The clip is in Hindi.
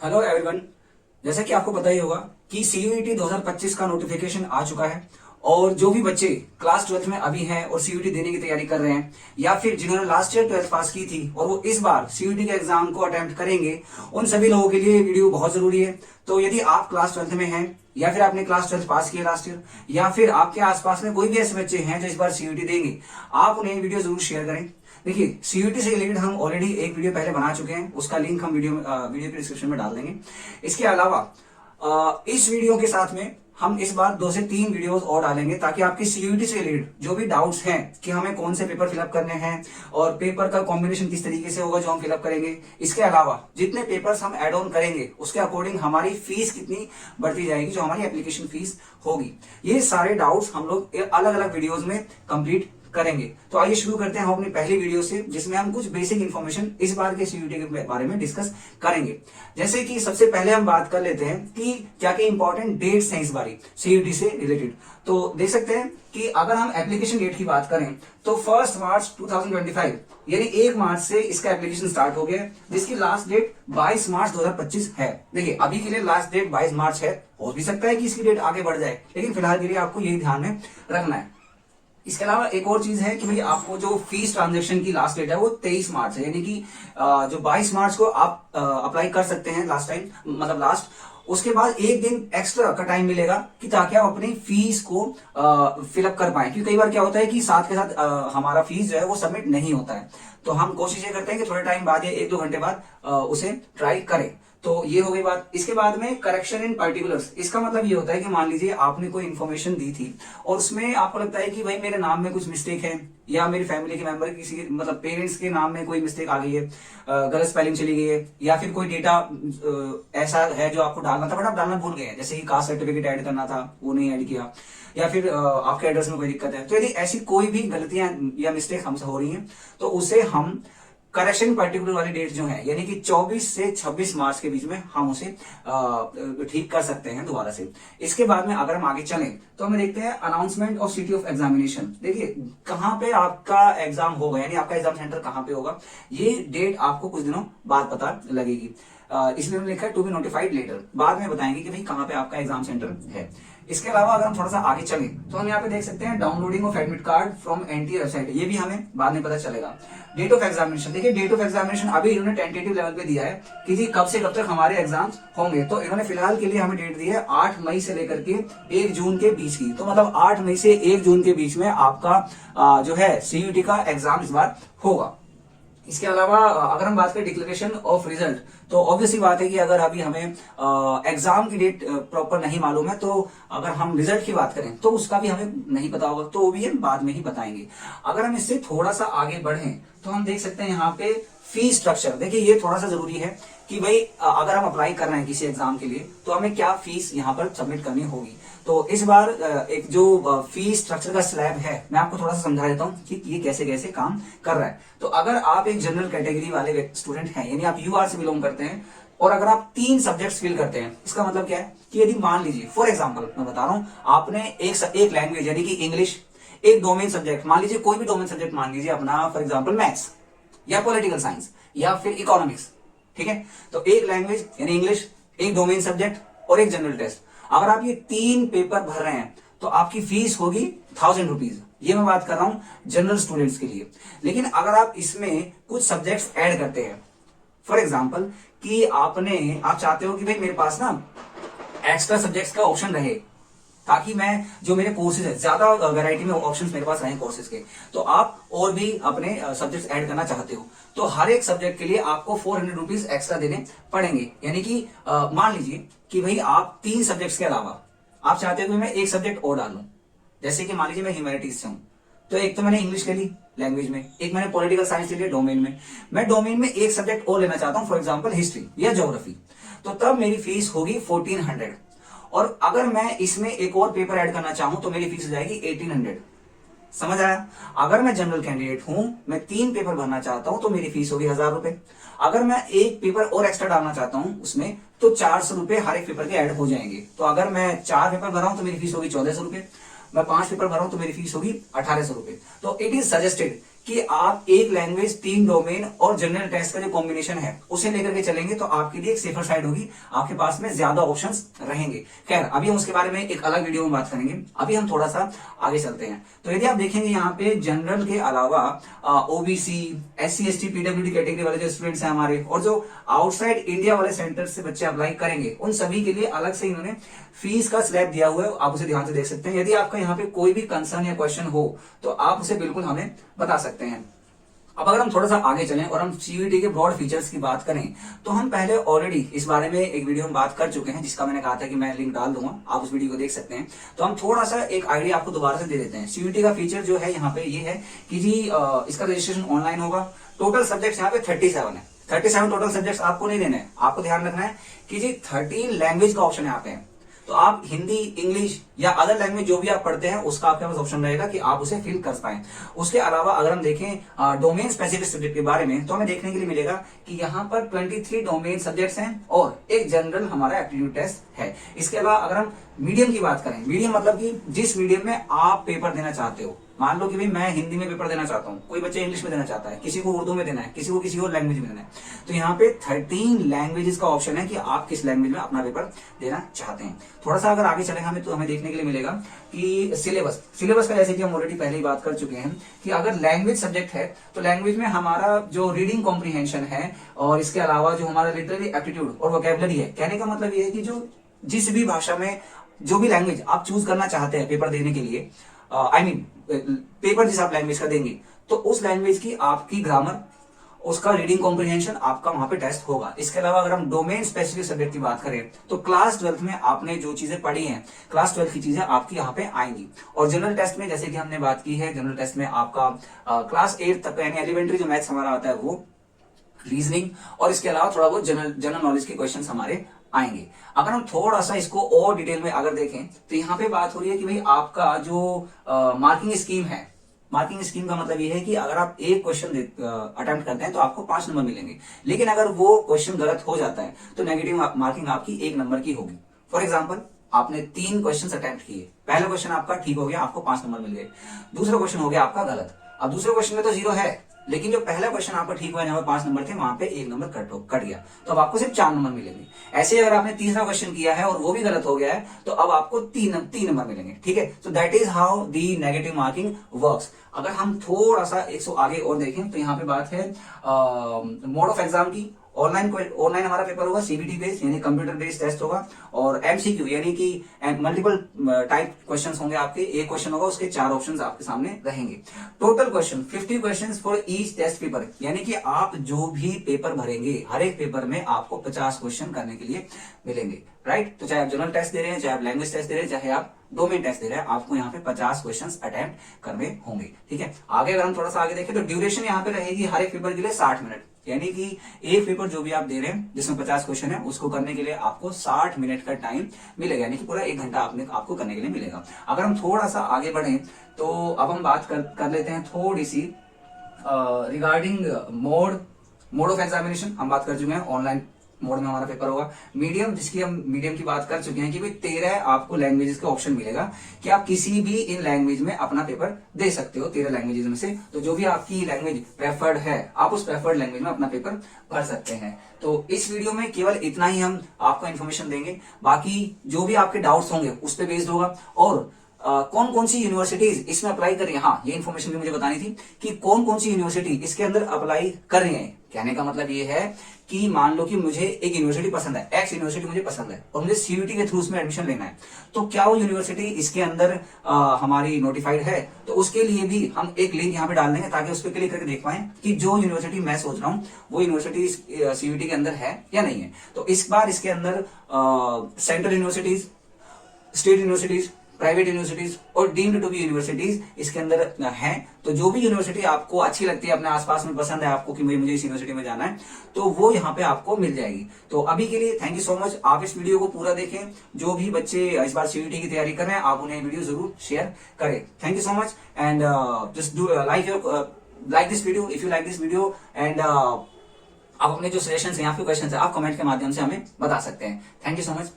Hello everyone. जैसा कि आपको पता ही होगा कि सीयूईटी 2025 का नोटिफिकेशन आ चुका है और जो भी बच्चे क्लास 12th में अभी हैं और सीयूईटी देने की तैयारी कर रहे हैं या फिर जिन्होंने लास्ट ईयर 12th पास की थी और वो इस बार सीयूईटी के एग्जाम को अटेम्प्ट करेंगे, उन सभी लोगों के लिए ये वीडियो बहुत जरूरी है। तो यदि आप क्लास 12th में हैं या फिर आपने क्लास 12th पास किया लास्ट ईयर या फिर आपके आसपास में कोई भी ऐसे बच्चे हैं जो इस बार सीयूईटी देंगे, आप उन्हें वीडियो जरूर शेयर करें। देखिए, सीयूईटी से रिलेटेड हम ऑलरेडी एक वीडियो पहले बना चुके हैं, उसका लिंक हम वीडियो के डिस्क्रिप्शन में डाल देंगे। इसके अलावा इस वीडियो के साथ में हम इस बार 2 से 3 वीडियोस और डालेंगे ताकि आपकी सीयूईटी से रिलेटेड जो भी डाउट्स हैं कि हमें कौन से पेपर फिलअप करने हैं और पेपर का कॉम्बिनेशन किस तरीके से होगा जो हम फिलअप करेंगे। इसके अलावा जितने पेपर्स हम एड ऑन करेंगे उसके अकॉर्डिंग हमारी फीस कितनी बढ़ती जाएगी, जो हमारी एप्लीकेशन फीस होगी। ये सारे डाउट्स हम लोग अलग अलग वीडियोज में कंप्लीट करेंगे। तो आइए शुरू करते हैं हम अपनी पहली वीडियो से, जिसमें हम कुछ बेसिक इंफॉर्मेशन इस बार के सीयूईटी के बारे में डिस्कस करेंगे। जैसे कि सबसे पहले हम बात कर लेते हैं कि क्या क्या इंपॉर्टेंट डेट्स हैं इस बार सीयूईटी से रिलेटेड। तो देख सकते हैं कि अगर हम एप्लीकेशन डेट की बात करें तो 1 मार्च 2025 यानी 1 मार्च से इसका एप्लीकेशन स्टार्ट हो गया, जिसकी लास्ट डेट 22 मार्च 2025 है। देखिए, अभी के लिए लास्ट डेट 22 मार्च है, हो भी सकता है कि इसकी डेट आगे बढ़ जाए, लेकिन फिलहाल के लिए आपको यही ध्यान में रखना है। इसके अलावा एक और चीज है कि भाई आपको जो फीस ट्रांजैक्शन की लास्ट डेट है वो 23 मार्च है, यानी कि जो 22 मार्च को आप अप्लाई कर सकते हैं लास्ट टाइम, मतलब लास्ट। उसके बाद एक दिन एक्स्ट्रा का टाइम मिलेगा कि ताकि आप अपनी फीस को फिलअप कर पाए, क्योंकि कई बार क्या होता है कि साथ के साथ हमारा फीस जो है वो सबमिट नहीं होता है। तो हम कोशिश ये करते हैं कि थोड़े टाइम बाद या 1-2 घंटे बाद उसे ट्राई करें। तो ये हो गई बात। इसके बाद में करेक्शन इन पर्टिकुलर्स, इसका मतलब ये होता है कि मान लीजिए आपने कोई इन्फॉर्मेशन दी थी और उसमें आपको लगता है कि भाई मेरे नाम में कुछ मिस्टेक है या मेरी फैमिली के मेंबर किसी मतलब पेरेंट्स के नाम में कोई मिस्टेक आ गई है, गलत स्पेलिंग चली गई है या फिर कोई डेटा ऐसा है जो आपको डालना था बट आप डालना भूल गए, जैसे कि कास्ट सर्टिफिकेट ऐड करना था वो नहीं ऐड किया, या फिर आपके एड्रेस में कोई दिक्कत है। तो यदि ऐसी कोई भी गलतियां या मिस्टेक हमसे हो रही हैं तो उसे हम करेक्शन पर्टिकुलर वाली डेट जो है यानी कि 24 से 26 मार्च के बीच में हम उसे ठीक कर सकते हैं दोबारा से। इसके बाद में अगर हम आगे चलें तो हमें देखते हैं announcement of city of examination. देखिए, कहां पे आपका एग्जाम होगा यानी आपका एग्जाम सेंटर कहां पे होगा, ये डेट आपको कुछ दिनों बाद पता लगेगी। इसलिए लिखा है टू बी नोटिफाइड लेटर, बाद में बताएंगे कि भाई कहां पे आपका एग्जाम सेंटर है। इसके अलावा अगर हम थोड़ा सा आगे चलें तो हम यहाँ पे देख सकते हैं downloading of admit card from NTA website, ये भी हमें बाद में पता चलेगा। डेट ऑफ एग्जामिनेशन, देखिए डेट ऑफ एग्जामिनेशन अभी इन्होंने टेंटेटिव लेवल पे दिया है कि जी कब से कब तक हमारे एग्जाम्स होंगे। तो इन्होंने फिलहाल के लिए हमें डेट दी है 8 मई से लेकर के 1 जून के बीच की। तो मतलब 8 मई से 1 जून के बीच में आपका जो है सीयूईटी का एग्जाम इस बार होगा। इसके अलावा अगर हम बात करें डिक्लेरेशन ऑफ रिजल्ट, तो ऑब्वियसली बात है कि अगर अभी हमें एग्जाम की डेट प्रॉपर नहीं मालूम है तो अगर हम रिजल्ट की बात करें तो उसका भी हमें नहीं पता होगा, तो वो भी हम बाद में ही बताएंगे। अगर हम इससे थोड़ा सा आगे बढ़ें तो हम देख सकते हैं यहाँ पे फी स्ट्रक्चर। देखिए, ये थोड़ा सा जरूरी है कि भाई अगर हम अप्लाई कर रहे हैं किसी एग्जाम के लिए तो हमें क्या फीस यहाँ पर सबमिट करनी होगी। तो इस बार एक जो फी स्ट्रक्चर का स्लैब है मैं आपको थोड़ा सा समझा देता हूँ कि ये कैसे कैसे काम कर रहा है। तो अगर आप एक जनरल कैटेगरी वाले स्टूडेंट हैं यानी आप यूआर से बिलोंग करते हैं और अगर आप 3 सब्जेक्ट्स फिल करते हैं, इसका मतलब क्या है कि यदि मान लीजिए फॉर एग्जाम्पल मैं बता रहा हूँ आपने एक लैंग्वेज यानी कि इंग्लिश, एक डोमेन सब्जेक्ट, मान लीजिए कोई भी डोमेन सब्जेक्ट मान लीजिए अपना फॉर एग्जाम्पल मैथ्स या पॉलिटिकल साइंस या फिर इकोनॉमिक्स, ठीक है। तो एक लैंग्वेज यानी इंग्लिश, एक डोमेन सब्जेक्ट और एक जनरल टेस्ट, अगर आप ये 3 पेपर भर रहे हैं तो आपकी फीस होगी 1000 रुपीज। ये मैं बात कर रहा हूं जनरल स्टूडेंट्स के लिए। लेकिन अगर आप इसमें कुछ सब्जेक्ट्स ऐड करते हैं, फॉर एग्जाम्पल कि आप चाहते हो कि भाई मेरे पास ना एक्स्ट्रा सब्जेक्ट्स का ऑप्शन रहे ताकि मैं जो मेरे कोर्सेज है ज्यादा वैरायटी में ऑप्शंस मेरे पास रहे कोर्सेज के, तो आप और भी अपने सब्जेक्ट्स ऐड करना चाहते हो तो हर एक सब्जेक्ट के लिए आपको 400 रुपीज एक्स्ट्रा देने पड़ेंगे। यानी कि मान लीजिए कि भाई आप 3 सब्जेक्ट्स के अलावा आप चाहते हो कि मैं एक सब्जेक्ट और डालूं, जैसे कि मान लीजिए मैं ह्यूमैनिटीज से हूं तो एक तो मैंने इंग्लिश ले ली लैंग्वेज में, एक मैंने पॉलिटिकल साइंस ले लिया डोमेन में, मैं डोमेन में एक सब्जेक्ट और लेना चाहता हूं फॉर एग्जाम्पल हिस्ट्री या ज्योग्राफी, तो तब मेरी फीस होगी 1400। और अगर मैं इसमें एक और पेपर ऐड करना चाहूं तो मेरी फीस हो जाएगी 1800। समझ आया? अगर मैं जनरल कैंडिडेट हूं, मैं 3 पेपर भरना चाहता हूं तो मेरी फीस होगी 1000 रुपए। अगर मैं एक पेपर और एक्स्ट्रा डालना चाहता हूं उसमें तो 400 रुपए हर एक पेपर के ऐड हो जाएंगे। तो अगर मैं 4 पेपर भर रहा हूं तो मेरी फीस होगी 1400 रुपए, मैं 5 पेपर भर रहा हूं तो मेरी फीस होगी 1800 रुपए। तो इट इज सजेस्टेड कि आप एक लैंग्वेज, 3 डोमेन और जनरल टेस्ट का जो कॉम्बिनेशन है उसे लेकर के चलेंगे तो आपके लिए एक सेफर साइड होगी, आपके पास में ज्यादा ऑप्शंस रहेंगे। खैर, अभी हम उसके बारे में एक अलग वीडियो में बात करेंगे, अभी हम थोड़ा सा आगे चलते हैं। तो यदि आप देखेंगे यहाँ पे जनरल के अलावा OBC, SC ST PWD category वाले जो स्टूडेंट्स हैं हमारे, और जो आउटसाइड इंडिया वाले सेंटर से बच्चे अप्लाई करेंगे, उन सभी के लिए अलग से इन्होंने फीस का स्लैब दिया हुआ है, आप उसे ध्यान से देख सकते हैं। यदि आपका यहाँ पे कोई भी कंसर्न या क्वेश्चन हो तो आप उसे बिल्कुल हमें बता सकते हैं। अब अगर हम थोड़ा सा आगे चलें और हम सीयूईटी के ब्रॉड फीचर्स की बात करें तो हम पहले ऑलरेडी इस बारे में एक वीडियो में बात कर चुके हैं, जिसका मैंने कहा था कि मैं लिंक डाल दूंगा, आप उस वीडियो को देख सकते हैं। तो हम थोड़ा सा एक आइडिया आपको दोबारा से दे देते हैं। सीयूईटी का फीचर जो है यहाँ पे ये है कि जी इसका रजिस्ट्रेशन ऑनलाइन होगा। टोटल सब्जेक्ट्स यहाँ पे 37 है। 37 टोटल सब्जेक्ट्स आपको नहीं देने हैं, आपको ध्यान रखना है कि जी 13 लैंग्वेज का ऑप्शन यहाँ पे है। तो आप हिंदी, इंग्लिश या अदर लैंग्वेज जो भी आप पढ़ते हैं उसका आपके पास ऑप्शन रहेगा कि आप उसे फिल कर पाए। उसके अलावा अगर हम देखें डोमेन स्पेसिफिक सब्जेक्ट के बारे में तो हमें देखने के लिए मिलेगा कि यहाँ पर 23 डोमेन सब्जेक्ट्स हैं और एक जनरल हमारा एप्टीट्यूड टेस्ट है। इसके अलावा अगर हम मीडियम की बात करें, मीडियम मतलब कि जिस मीडियम में आप पेपर देना चाहते हो, मान लो कि भाई मैं हिंदी में पेपर देना चाहता हूँ, कोई बच्चा इंग्लिश में देना चाहता है, किसी को उर्दू में देना है, किसी को किसी और लैंग्वेज में देना है, तो यहाँ पे 13 लैंग्वेजेस का ऑप्शन है कि आप किस लैंग्वेज में अपना पेपर देना चाहते हैं। थोड़ा सा अगर आगे चलेंगे हमें तो हमें देखने के लिए मिलेगा कि सिलेबस का जैसे कि हम ऑलरेडी पहले ही बात कर चुके हैं कि अगर लैंग्वेज सब्जेक्ट है तो लैंग्वेज में हमारा जो रीडिंग कॉम्प्रीहेंशन है और इसके अलावा जो हमारा लिटरेरी एप्टीट्यूड और वोकैबुलरी है, कहने का मतलब ये है कि जो जिस भी भाषा में जो भी लैंग्वेज आप चूज करना चाहते हैं पेपर देने के लिए, पेपर जिस आप लैंग्वेज का देंगे तो उस लैंग्वेज की आपकी ग्रामर, उसका रीडिंग कॉम्प्रिहेंशन आपका वहां पे टेस्ट होगा। इसके अलावा अगर हम डोमेन स्पेसिफिक सब्जेक्ट की बात करें तो क्लास 12th में आपने जो चीजें पढ़ी हैं, क्लास 12 की चीजें आपकी यहाँ पे आएंगी। और जनरल टेस्ट में जैसे कि हमने बात की है, जनरल टेस्ट में आपका क्लास 8 तक यानी एलिमेंट्री जो मैथ्स हमारा आता है वो, रीजनिंग और इसके अलावा थोड़ा बहुत जनरल नॉलेज के क्वेश्चन हमारे आएंगे। अगर हम थोड़ा सा इसको और डिटेल में अगर देखें तो यहाँ पे बात हो रही है कि भाई आपका जो मार्किंग स्कीम है, मार्किंग स्कीम का मतलब ये है कि अगर आप एक क्वेश्चन अटेम्प्ट करते हैं तो आपको 5 नंबर मिलेंगे, लेकिन अगर वो क्वेश्चन गलत हो जाता है तो नेगेटिव मार्किंग आपकी 1 नंबर की होगी। फॉर एग्जाम्पल, आपने 3 क्वेश्चन अटेम्प्ट किए, पहला क्वेश्चन आपका ठीक हो गया, आपको 5 नंबर मिल गए, दूसरा क्वेश्चन हो गया आपका गलत। अब दूसरे क्वेश्चन में तो 0 है, लेकिन जो पहला क्वेश्चन आपका ठीक हुआ जहां 5 नंबर थे वहां पे 1 नंबर कट गया, तो अब आपको सिर्फ 4 नंबर मिलेंगे। ऐसे ही अगर आपने तीसरा क्वेश्चन किया है और वो भी गलत हो गया है तो अब आपको 3 नंबर मिलेंगे। ठीक है, तो that is how the negative marking works. अगर हम थोड़ा सा 100 आगे और देखें तो यहाँ पे बात है मोड ऑफ एग्जाम की। ऑनलाइन हमारा पेपर होगा, सीबीटी बेस्ड यानी कंप्यूटर बेस्ड टेस्ट होगा, और एमसीक्यू यानी कि मल्टीपल टाइप क्वेश्चंस होंगे आपके। एक क्वेश्चन होगा, उसके 4 ऑप्शंस आपके सामने रहेंगे। Total question 50 questions for each test paper, यानी कि आप जो भी पेपर भरेंगे हर एक पेपर में आपको 50 क्वेश्चन करने के लिए मिलेंगे। राइट, तो चाहे आप जनरल टेस्ट दे रहे हैं, चाहे आप लैंग्वेज टेस्ट दे रहे हैं, चाहे आप डोमेन टेस्ट दे रहे हैं, आपको यहाँ पे 50 क्वेश्चंस अटेम्प्ट करने होंगे। ठीक है, आगे अगर हम थोड़ा सा आगे देखें तो ड्यूरेशन यहाँ पे रहेगी हर एक पेपर के लिए 60 मिनट, यानी कि एक पेपर जो भी आप दे रहे हैं जिसमें 50 क्वेश्चन है उसको करने के लिए आपको 60 मिनट का टाइम मिलेगा, यानी कि पूरा 1 घंटा आपको करने के लिए मिलेगा। अगर हम थोड़ा सा आगे बढ़े तो अब हम बात कर लेते हैं थोड़ी सी रिगार्डिंग मोड ऑफ एग्जामिनेशन। हम बात कर चुके हैं ऑनलाइन मोड में हमारा पेपर होगा। मीडियम, जिसकी हम मीडियम की बात कर चुके हैं कि भाई 13 आपको लैंग्वेजेस का ऑप्शन मिलेगा कि आप किसी भी इन लैंग्वेज में अपना पेपर दे सकते हो, 13 लैंग्वेजेस में से। तो जो भी आपकी लैंग्वेज प्रेफर्ड है आप उस प्रेफर्ड लैंग्वेज में अपना पेपर भर सकते हैं। तो इस वीडियो में केवल इतना ही हम आपको इन्फॉर्मेशन देंगे, बाकी जो भी आपके डाउट्स होंगे उस पर बेस्ड होगा। और कौन कौन सी यूनिवर्सिटीज इसमें अप्लाई कर रही है, हाँ ये इन्फॉर्मेशन भी मुझे बतानी थी कि कौन कौन सी यूनिवर्सिटी इसके अंदर अप्लाई कर रही है। कहने का मतलब ये है कि मान लो कि मुझे एक यूनिवर्सिटी पसंद है, एक्स यूनिवर्सिटी मुझे पसंद है और मुझे सीयूईटी के थ्रू उसमें एडमिशन लेना है, तो क्या वो यूनिवर्सिटी इसके अंदर हमारी नोटिफाइड है? तो उसके लिए भी हम एक लिंक यहाँ पे डाल देंगे ताकि उस पर क्लिक करके देख पाए कि जो यूनिवर्सिटी मैं सोच रहा हूँ वो यूनिवर्सिटी सीयूईटी के अंदर है या नहीं है। तो इस बार इसके अंदर central universities, state universities, private universities और डीम्ड टू बी यूनिवर्सिटीज इसके अंदर हैं। तो जो भी यूनिवर्सिटी आपको अच्छी लगती है, अपने आसपास में पसंद है आपको कि मुझे इस यूनिवर्सिटी में जाना है, तो वो यहाँ पे आपको मिल जाएगी। तो अभी के लिए थैंक यू सो मच। आप इस वीडियो को पूरा देखें, जो भी बच्चे इस बार सीयूईटी की तैयारी कर रहे हैं आप उन्हें वीडियो जरूर शेयर करें। Thank you so much and just do like this video if you like this video and आप अपने जो सजेशन है या फिर क्वेश्चन है आप कमेंट के माध्यम से हमें बता सकते हैं। Thank you so much.